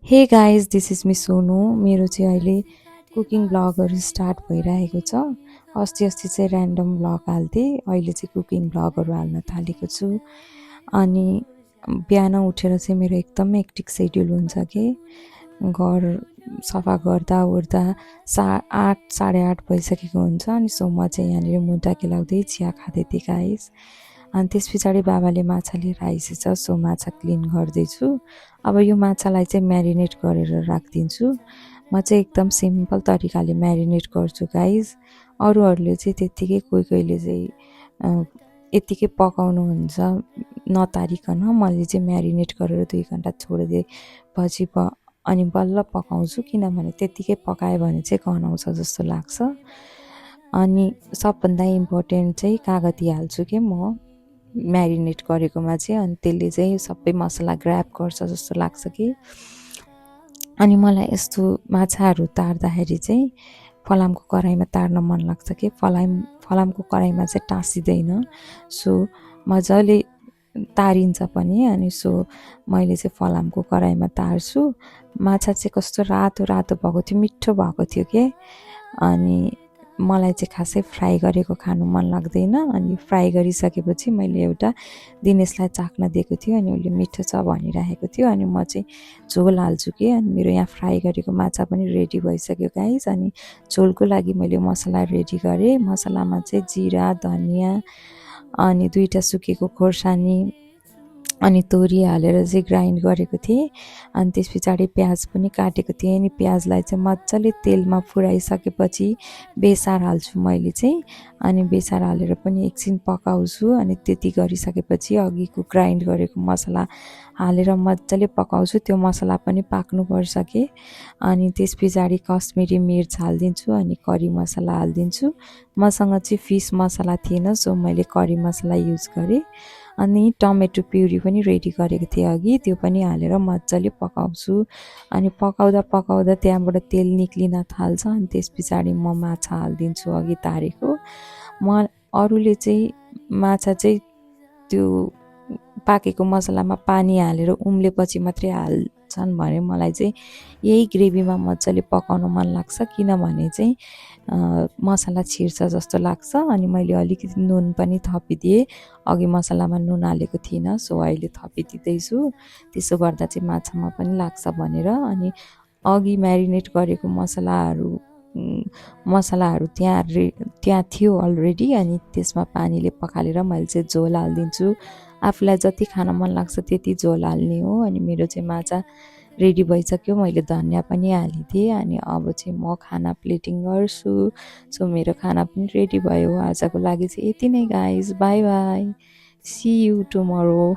Hey guys this is miss Sonu. मेरो चाहिँ अहिले कुकिङ ब्लगहरू स्टार्ट भइरहेको छ। अस्ति अस्ति चाहिँ ऱ्यान्डम ब्लग हाल्थेँ, अहिले चाहिँ कुकिङ ब्लगहरू हाल्न थालेको छु। अनि बिहान उठेर चाहिँ मेरो एकदम हेक्टिक सेड्युल हुन्छ कि घर सफा गर्दा ओर्दा 8 साढे 8 भइसकेको हुन्छ। अनि सो म चाहिँ यहाँनिर मुन्टा केलाउँदै चिया खाँदै थिएँ गाइस। अनि त्यस पछाडि बाबाले माछा लिएर आइसकेछ, सो माछा क्लिन गर्दैछु। अब यो माछालाई चाहिँ म्यारिनेट गरेर राखिदिन्छु। म चाहिँ एकदम सिम्पल तरिकाले म्यारिनेट गर्छु गाइज। अरूहरूले चाहिँ त्यत्तिकै कोही कोहीले चाहिँ यत्तिकै पकाउनुहुन्छ नतारिकन। मैले चाहिँ म्यारिनेट गरेर 2 घन्टा छोडिदिएपछि अनि बल्ल पकाउँछु, किनभने त्यत्तिकै पकायो भने चाहिँ गनाउँछ जस्तो लाग्छ। अनि सबभन्दा इम्पोर्टेन्ट चाहिँ कागती हाल्छु कि म म्यारिनेट गरेकोमा चाहिँ, अनि त्यसले चाहिँ सबै मसला ग्र्याब गर्छ जस्तो लाग्छ कि। अनि मलाई यस्तो माछाहरू तार्दाखेरि चाहिँ फलामको कराईमा तार्न मन लाग्छ कि फलामको कराईमा चाहिँ टाँसिँदैन, सो मजाले तारिन्छ पनि। अनि सो मैले चाहिँ फलामको कराईमा तार्छु। माछा चाहिँ कस्तो रातो रातो भएको थियो, मिठो भएको थियो कि। अनि मलाई चाहिँ खासै फ्राई गरेको खानु मन लाग्दैन। अनि फ्राई गरिसकेपछि मैले एउटा दिनेशलाई चाख्न दिएको थियो, अनि उसले मिठो छ भनिरहेको थियो। अनि म चाहिँ झोल हाल्छु कि। अनि मेरो यहाँ फ्राई गरेको माछा पनि रेडी भइसक्यो गाइस। अनि झोलको लागि मैले मसला रेडी गरेँ। मसलामा चाहिँ जिरा, धनियाँ, अनि 2टा सुकेको खोर्सानी अनि तोरी हालेर चाहिँ ग्राइन्ड गरेको थिएँ। अनि त्यस पछाडि प्याज पनि काटेको थिएँ। अनि प्याजलाई चाहिँ मजाले तेलमा फुराइसकेपछि बेसार हाल्छु मैले चाहिँ। अनि बेसार हालेर पनि एकछिन पकाउँछु। अनि त्यति गरिसकेपछि अघिको ग्राइन्ड गरेको मसला हालेर मजाले पकाउँछु। त्यो मसला पनि पाक्नुपर्छ कि। अनि त्यस पछाडि कश्मिरी मिर्च हालिदिन्छु, अनि करी मसला हालिदिन्छु। मसँग चाहिँ फिस मसला थिएन, सो मैले करी मसला युज गरेँ। अनि टमेटो प्युरी पनि रेडी गरेको थिएँ अघि, त्यो पनि हालेर मजाले पकाउँछु। अनि पकाउँदा पकाउँदा त्यहाँबाट तेल निक्लिन थाल्छ। अनि त्यस पछाडि म माछा हालिदिन्छु अघि तारेको। अरूले चाहिँ माछा चाहिँ त्यो पाकेको मसलामा पानी हालेर उम्लेपछि मात्रै हाल्छन् भने मलाई चाहिँ यही ग्रेभीमा मजाले पकाउन मन लाग्छ, किनभने चाहिँ मसला छिर्छ जस्तो लाग्छ। अनि मैले अलिकति नुन पनि थपिदिएँ, अघि मसलामा नुन हालेको थिइनँ, सो अहिले थपिदिँदैछु। त्यसो गर्दा चाहिँ माछामा पनि लाग्छ भनेर। अनि अघि म्यारिनेट गरेको मसलाहरू त्यहाँ थियो अलरेडी। अनि त्यसमा पानीले पखालेर मैले चाहिँ झोल हालिदिन्छु। आफूलाई जति खान मन लाग्छ त्यति झोल हाल्ने हो। अनि मेरो चाहिँ माछा रेडी भइसक्यो, मैले धनियाँ पनि हालिदिएँ। अनि अब चाहिँ म खाना प्लेटिङ गर्छु। सो मेरो खाना पनि रेडी भयो। आजको लागि चाहिँ यति नै guys, bye bye, see you tomorrow.